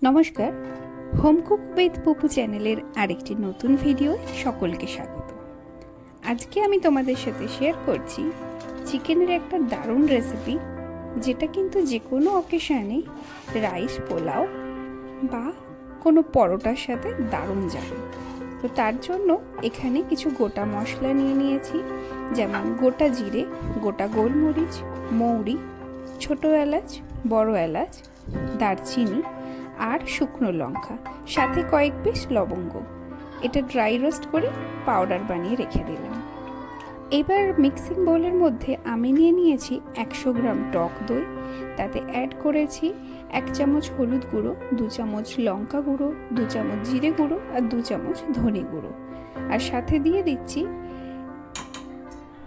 নমস্কার, home cook with পুপু চ্যানেলের আরেকটি নতুন ভিডিও সকলকে স্বাগত। আজকে আমি তোমাদের সাথে শেয়ার করছি চিকেনের একটা দারুণ রেসিপি, যেটা কিন্তু যে কোনো অকেশানে রাইস, পোলাও বা কোনো পরোটার সাথে দারুণ যাবে। তো তার জন্য এখানে কিছু গোটা মশলা নিয়ে নিয়েছি, যেমন গোটা জিরে, গোটা গোলমরিচ, মৌরি, ছোটো এলাচ, বড় এলাচ, দারচিনি আর শুকনো লঙ্কা, সাথে কয়েক পিস লবঙ্গ। এটা ড্রাই রোস্ট করে পাউডার বানিয়ে রেখে দিলাম। এবার মিক্সিং বোলের মধ্যে আমি নিয়ে নিয়েছি 100 গ্রাম টক দই। তাতে অ্যাড করেছি 1 চামচ হলুদ গুঁড়ো, 2 চামচ লঙ্কা গুঁড়ো, 2 চামচ জিরে গুঁড়ো আর 2 চামচ ধনে গুঁড়ো। আর সাথে দিয়ে দিচ্ছি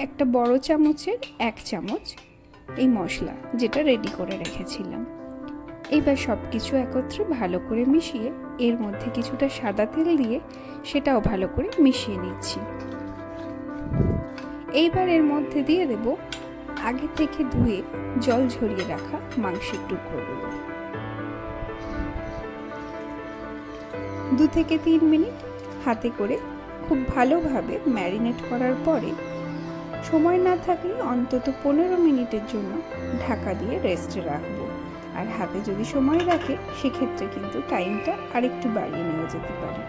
একটা বড় চামচের 1 চামচ এই মশলা, যেটা রেডি করে রেখেছিলাম। এইবার সব কিছু একত্রে ভালো করে মিশিয়ে এর মধ্যে কিছুটা সাদা তেল দিয়ে সেটাও ভালো করে মিশিয়ে নিচ্ছি। এইবার এর মধ্যে দিয়ে দেব আগে থেকে ধুয়ে জল ঝরিয়ে রাখা মাংসের টুকরোগুলো। 2 থেকে 3 মিনিট হাতে করে খুব ভালোভাবে ম্যারিনেট করার পরে সময় না থাকলে অন্তত 15 মিনিটের জন্য ঢাকা দিয়ে রেস্টে রাখবো। আর হাতে যদি সময় রাখে সেক্ষেত্রে কিন্তু টাইমটা আরেকটু বাড়িয়ে নেওয়া যেতে পারে।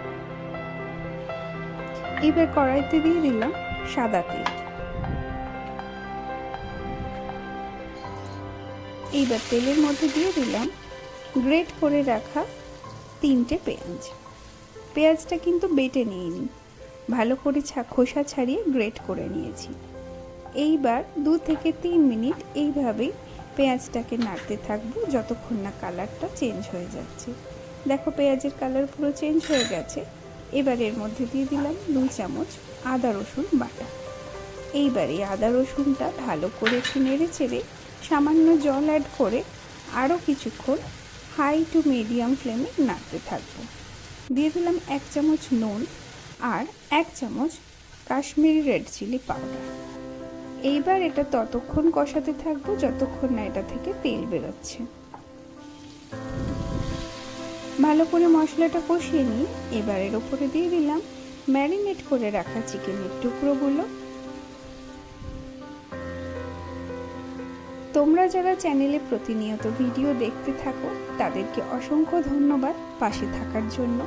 এবার কড়াইতে দিয়ে দিলাম সাদা তেল। এইবার তেলের মধ্যে দিয়ে দিলাম গ্রেট করে রাখা 3টে পেঁয়াজ। পেঁয়াজটা কিন্তু বেটে নিইনি, ভালো করে খোসা ছাড়িয়ে গ্রেট করে নিয়েছি। এইবার 2 থেকে 3 মিনিট এইভাবেই পেঁয়াজটাকে নাড়তে থাকবো যতক্ষণ না কালারটা চেঞ্জ হয়ে যাচ্ছে। দেখো পেঁয়াজের কালার পুরো চেঞ্জ হয়ে গেছে। এবার এর মধ্যে দিয়ে দিলাম 2 চামচ আদা রসুন বাটা। এইবার এই আদা রসুনটা ভালো করে একটু নেড়ে চেড়ে সামান্য জল অ্যাড করে আরও কিছুক্ষণ হাই টু মিডিয়াম ফ্লেমে নাড়তে থাকবো। দিয়ে দিলাম 1 চামচ নুন আর 1 চামচ কাশ্মীরি রেড চিলি পাউডার। এইবার এটা ততক্ষণ কষাতে থাকবো যতক্ষণ না এটা থেকে তেল বেরোচ্ছে। ভালো করে মশলাটা কষিয়ে নিয়ে এবার এর উপরে দিয়ে দিলাম ম্যারিনেট করে রাখা চিকেনের টুকরোগুলো। তোমরা যারা চ্যানেলে প্রতিনিয়ত ভিডিও দেখতে থাকো তাদেরকে অসংখ্য ধন্যবাদ পাশে থাকার জন্য।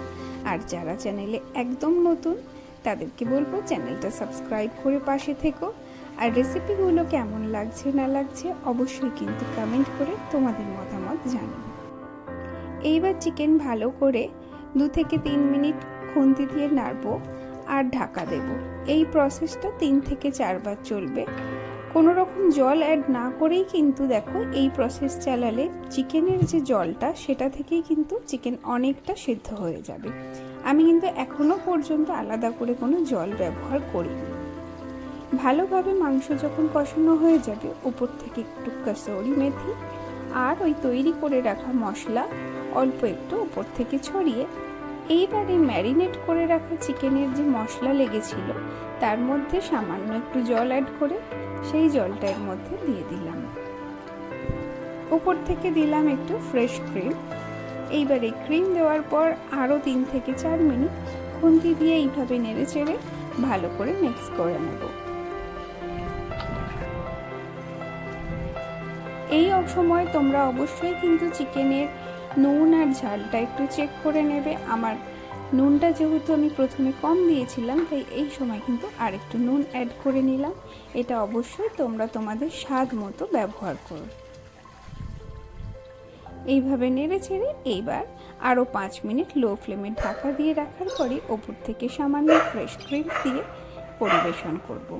আর যারা চ্যানেলে একদম নতুন তাদেরকে বলবো চ্যানেলটা সাবস্ক্রাইব করে পাশে থেকো। আর রেসিপিগুলো কেমন লাগছে না লাগছে অবশ্যই কিন্তু কমেন্ট করে তোমাদের মতামত জানাবে। এইবার চিকেন ভালো করে 2 থেকে 3 মিনিট খুন্তি দিয়ে নাড়বো আর ঢাকা দেব। এই প্রসেসটা 3 থেকে 4 বার চলবে। কোনো রকম জল অ্যাড না করেই কিন্তু দেখো এই প্রসেস চালালে চিকেনের যে জলটা সেটা থেকেই কিন্তু চিকেন অনেকটা সিদ্ধ হয়ে যাবে। আমি কিন্তু এখনো পর্যন্ত আলাদা করে কোনো জল ব্যবহার করিনি। ভালোভাবে মাংস যখন কষানো হয়ে যাবে উপর থেকে একটু কাসুরি মেথি আর ওই তৈরি করে রাখা মশলা অল্প একটু উপর থেকে ছড়িয়ে এইবার এই ম্যারিনেট করে রাখা চিকেনের যে মশলা লেগেছিল তার মধ্যে সামান্য একটু জল অ্যাড করে সেই জলটা এর মধ্যে দিয়ে দিলাম। উপর থেকে দিলাম একটু ফ্রেশ ক্রিম। এইবার এই ক্রিম দেওয়ার পর আরও 3 থেকে 4 মিনিট খুন্তি দিয়ে এইভাবে নেড়ে চেড়ে ভালো করে মিক্স করে নেব। এই সময় তোমরা অবশ্যই কিন্তু চিকেনের নুন আর ঝালটা একটু চেক করে নেবে। আমার নুনটা যেহেতু আমি প্রথমে কম দিয়েছিলাম তাই এই সময় কিন্তু আর একটু নুন অ্যাড করে নিলাম। এটা অবশ্যই তোমরা তোমাদের স্বাদ মতো ব্যবহার করো। এইভাবে নেড়ে ছেড়ে এইবার আরও 5 মিনিট লো ফ্লেমে ঢাকা দিয়ে রাখার পরে ওপর থেকে সামান্য ফ্রেশ ক্রিম দিয়ে পরিবেশন করব।